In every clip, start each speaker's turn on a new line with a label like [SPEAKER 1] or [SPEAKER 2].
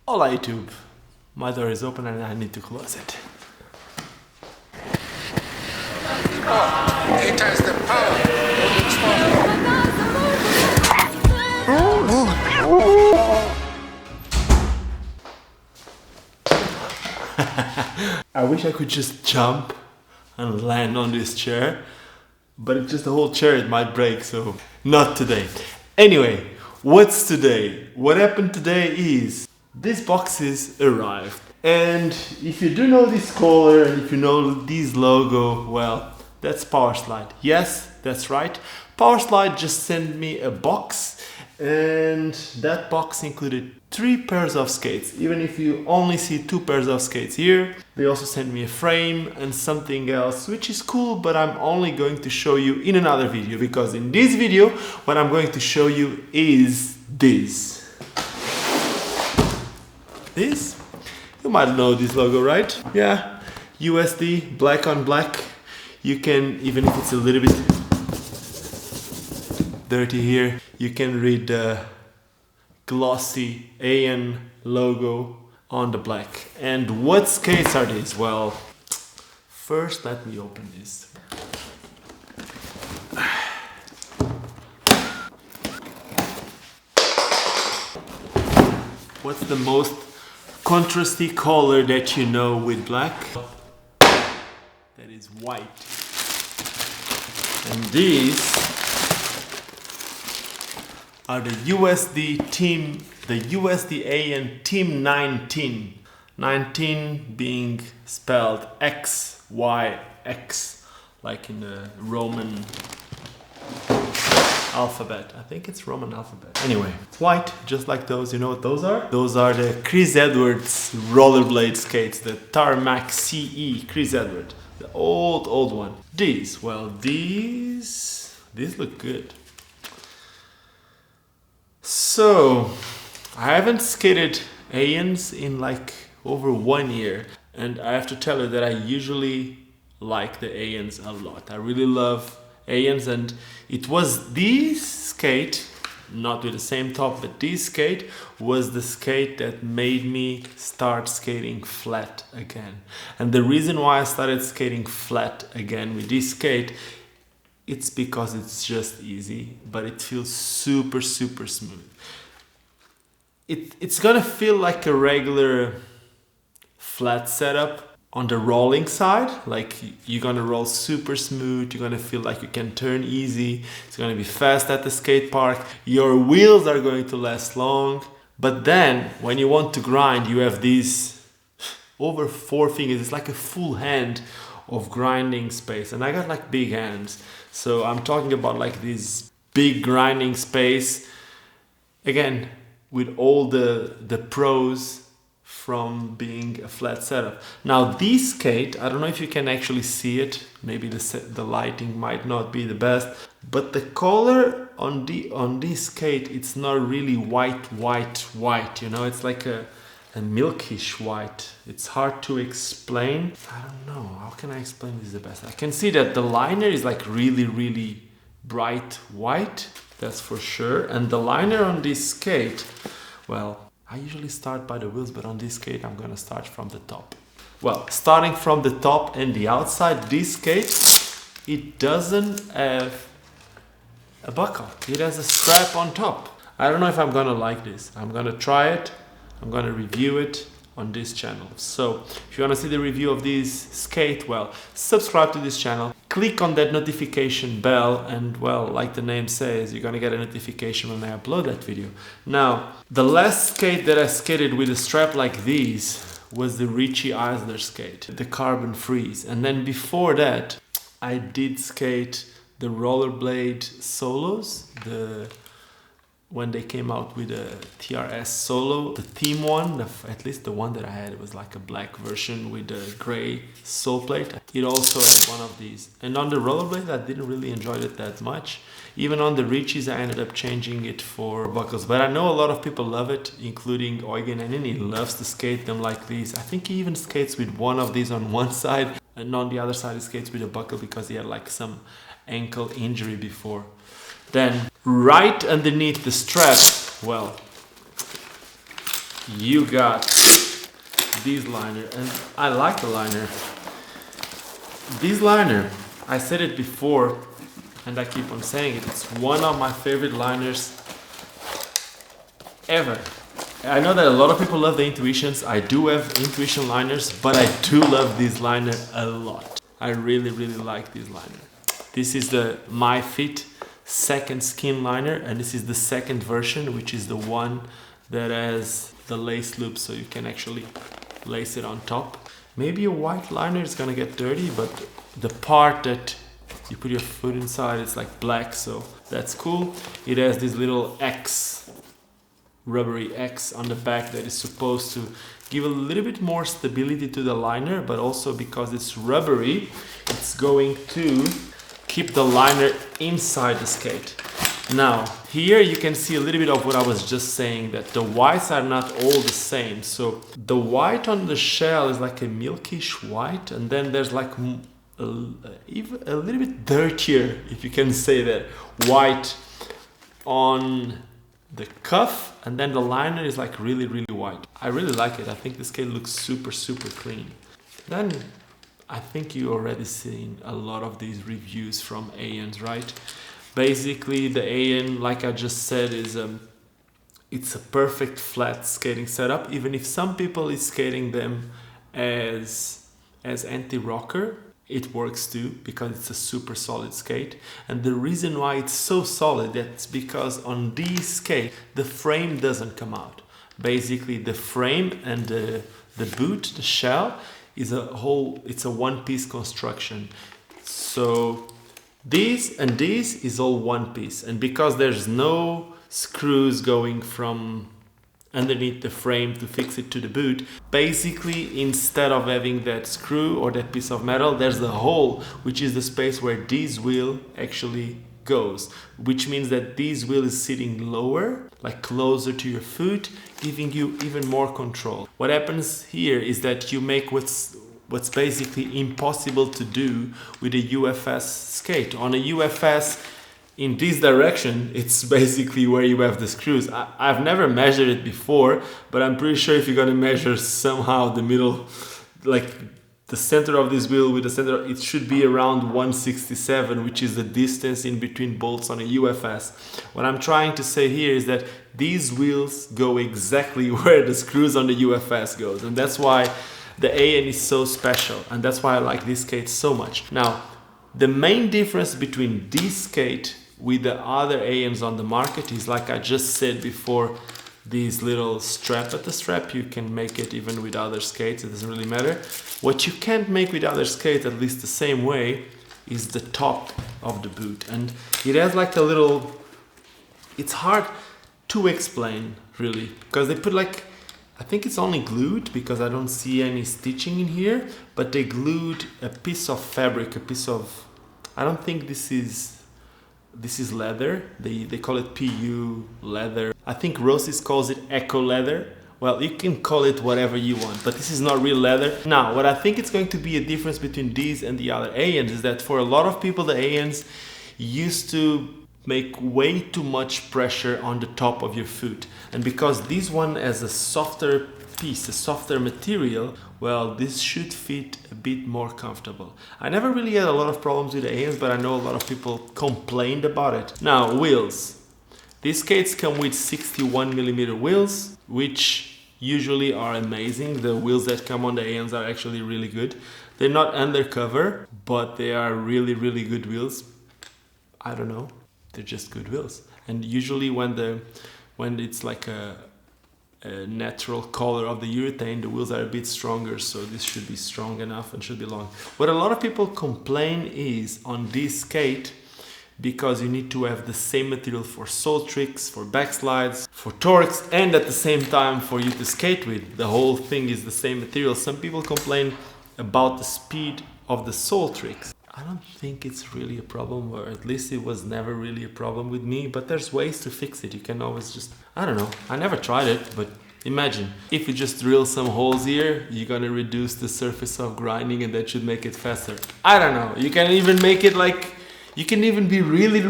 [SPEAKER 1] Hola YouTube, my door is open and I need to close it.
[SPEAKER 2] It has the power
[SPEAKER 1] I wish I could just jump and land on this chair, but it's just the whole chair, it might break, so not today. Anyway, what's today? What happened today is these boxes arrived. And if you do know this color and if you know this logo, well, that's Powerslide. Yes, that's right. Powerslide just sent me a box, and that box included 3 pairs of skates. Even if you only see 2 pairs of skates here, they also sent me a frame and something else, which is cool, but I'm only going to show you in another video, because in this video, what I'm going to show you is this. This? You might know this logo, right? Yeah, USD, black on black. You can, even if it's a little bit dirty here, you can read the glossy AEON logo on the black. And what skates are these? Well, first let me open this. What's the most contrasty color that you know with black? That is white. And these are the USD AEON Team 19. 19 being spelled XYX, like in the Roman alphabet. I think it's Roman alphabet. Anyway, it's white, just like those. You know what those are? Those are the Chris Edwards rollerblade skates, the Tarmac CE Chris Edwards, the old one. These, well, these look good. So, I haven't skated AEONs in like over 1 year, and I have to tell you that I usually like the AEONs a lot. I really love AEONs, and it was this skate, not with the same top, but this skate was the skate that made me start skating flat again. And the reason why I started skating flat again with this skate, it's because it's just easy, but it feels super smooth. It's gonna feel like a regular flat setup on the rolling side. Like, you're gonna roll super smooth, you're gonna feel like you can turn easy, it's gonna be fast at the skate park, your wheels are going to last long. But then when you want to grind, you have these over 4 fingers, it's like a full hand of grinding space, and I got like big hands, so I'm talking about like this big grinding space, again with all the pros from being a flat setup. Now this skate, I don't know if you can actually see it, maybe the lighting might not be the best, but the color on this skate, it's not really white, you know, it's like a milkish white. It's hard to explain. I don't know, how can I explain this the best? I can see that the liner is like really bright white, that's for sure. And the liner on this skate, well, I usually start by the wheels, but on this skate I'm gonna start from the top. Well, starting from the top and the outside, this skate, it doesn't have a buckle. It has a strap on top. I don't know if I'm gonna like this. I'm gonna try it. I'm gonna review it on this channel. So if you wanna see the review of this skate, well, subscribe to this channel, click on that notification bell, and well, like the name says, you're gonna get a notification when I upload that video. Now, the last skate that I skated with a strap like this was the Richie Eisler skate, the Carbon Freeze. And then before that, I did skate the rollerblade solos, when they came out with a TRS solo, the theme one, at least the one that I had, it was like a black version with a gray sole plate. It also had one of these. And on the rollerblade, I didn't really enjoy it that much. Even on the Richies, I ended up changing it for buckles. But I know a lot of people love it, including Eugen, and he loves to skate them like these. I think he even skates with one of these on one side, and on the other side he skates with a buckle because he had like some ankle injury before. Then right underneath the strap, well, you got this liner, and I like the liner. This liner, I said it before, and I keep on saying it, it's one of my favorite liners ever. I know that a lot of people love the Intuitions. I do have Intuition liners, but I do love this liner a lot. I really like this liner. This is the My Fit second skin liner, and this is the second version, which is the one that has the lace loop, so you can actually lace it on top. Maybe a white liner is gonna get dirty, but the part that you put your foot inside, it's like black, so that's cool. It has this little X, rubbery X on the back that is supposed to give a little bit more stability to the liner, but also because it's rubbery, it's going to keep the liner inside the skate. Now, here you can see a little bit of what I was just saying, that the whites are not all the same. So the white on the shell is like a milkish white, and then there's like even a little bit dirtier, if you can say that, white on the cuff, and then the liner is like really white. I really like it. I think the skate looks super clean. Then I think you already seen a lot of these reviews from AEONs, right? Basically the AEON, like I just said, is it's a perfect flat skating setup, even if some people is skating them as anti-rocker. It works too, because it's a super solid skate. And the reason why it's so solid, that's because on these skates the frame doesn't come out. Basically the frame and the boot, the shell, is it's a one-piece construction. So this and this is all one piece, and because there's no screws going from underneath the frame to fix it to the boot, basically instead of having that screw or that piece of metal, there's a hole, which is the space where this wheel actually goes, which means that this wheel is sitting lower, like closer to your foot, giving you even more control. What happens here is that you make what's basically impossible to do with a UFS skate. On a UFS, in this direction, it's basically where you have the screws. I've never measured it before, but I'm pretty sure if you're gonna measure somehow the middle, like the center of this wheel with the center, it should be around 167, which is the distance in between bolts on a UFS. What I'm trying to say here is that these wheels go exactly where the screws on the UFS goes, and that's why the AEON is so special, and that's why I like this skate so much. Now, the main difference between this skate with the other AEONs on the market is, like I just said before, this little strap at the strap. You can make it even with other skates, it doesn't really matter. What you can't make with other skates, at least the same way, is the top of the boot. And it has like a little, it's hard to explain really, because they put like, I think it's only glued because I don't see any stitching in here, but they glued a piece of fabric, a piece of, I don't think this is leather. They call it PU leather. I think Rossis calls it eco leather. Well, you can call it whatever you want, but this is not real leather. Now, what I think it's going to be a difference between these and the other AEONs is that for a lot of people, the AEONs used to make way too much pressure on the top of your foot. And because this one has a softer piece, a softer material, well, this should fit a bit more comfortable. I never really had a lot of problems with the AEONs, but I know a lot of people complained about it. Now, wheels. These skates come with 61mm wheels, which usually are amazing. The wheels that come on the AEONs are actually really good. They're not undercover, but they are really good wheels. I don't know. They're just good wheels. And usually when it's like a natural color of the urethane, the wheels are a bit stronger, so this should be strong enough and should be long. What a lot of people complain is on this skate, because you need to have the same material for sole tricks, for backslides, for torques, and at the same time for you to skate with. The whole thing is the same material. Some people complain about the speed of the sole tricks. I don't think it's really a problem, or at least it was never really a problem with me, but there's ways to fix it. You can always just, I don't know, I never tried it, but imagine if you just drill some holes here, you're gonna reduce the surface of grinding, and that should make it faster. I don't know, you can even make it like, you can even be really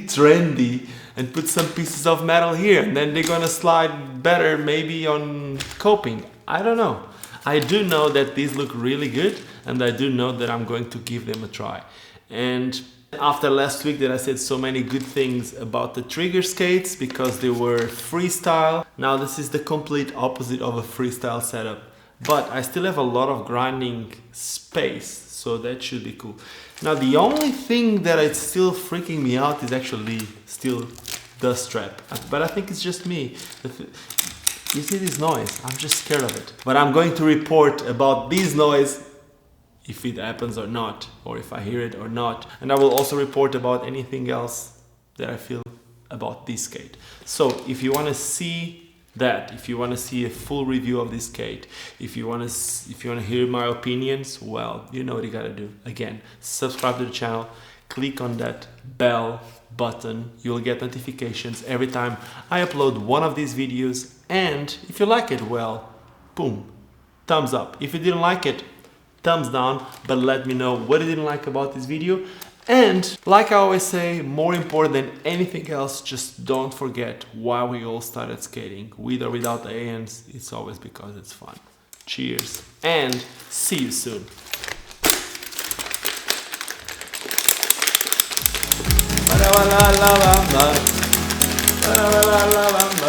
[SPEAKER 1] trendy and put some pieces of metal here, and then they're gonna slide better maybe on coping. I don't know. I do know that these look really good, and I do know that I'm going to give them a try. And after last week that I said so many good things about the trigger skates because they were freestyle, now this is the complete opposite of a freestyle setup. But I still have a lot of grinding space, so that should be cool. Now the only thing that is still freaking me out is actually still the strap. But I think it's just me. You see this noise? I'm just scared of it. But I'm going to report about this noise if it happens or not, or if I hear it or not. And I will also report about anything else that I feel about this skate. So if you want to see that, if you want to see a full review of this skate, if you want to hear my opinions, well, you know what you gotta do. Again, subscribe to the channel, click on that bell button. You'll get notifications every time I upload one of these videos. And if you like it, well, boom, thumbs up. If you didn't like it, thumbs down, but let me know what you didn't like about this video. And like I always say, more important than anything else, just don't forget why we all started skating. With or without the AEONs, it's always because it's fun. Cheers, and see you soon.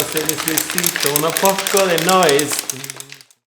[SPEAKER 1] Se necesita un poco de noise.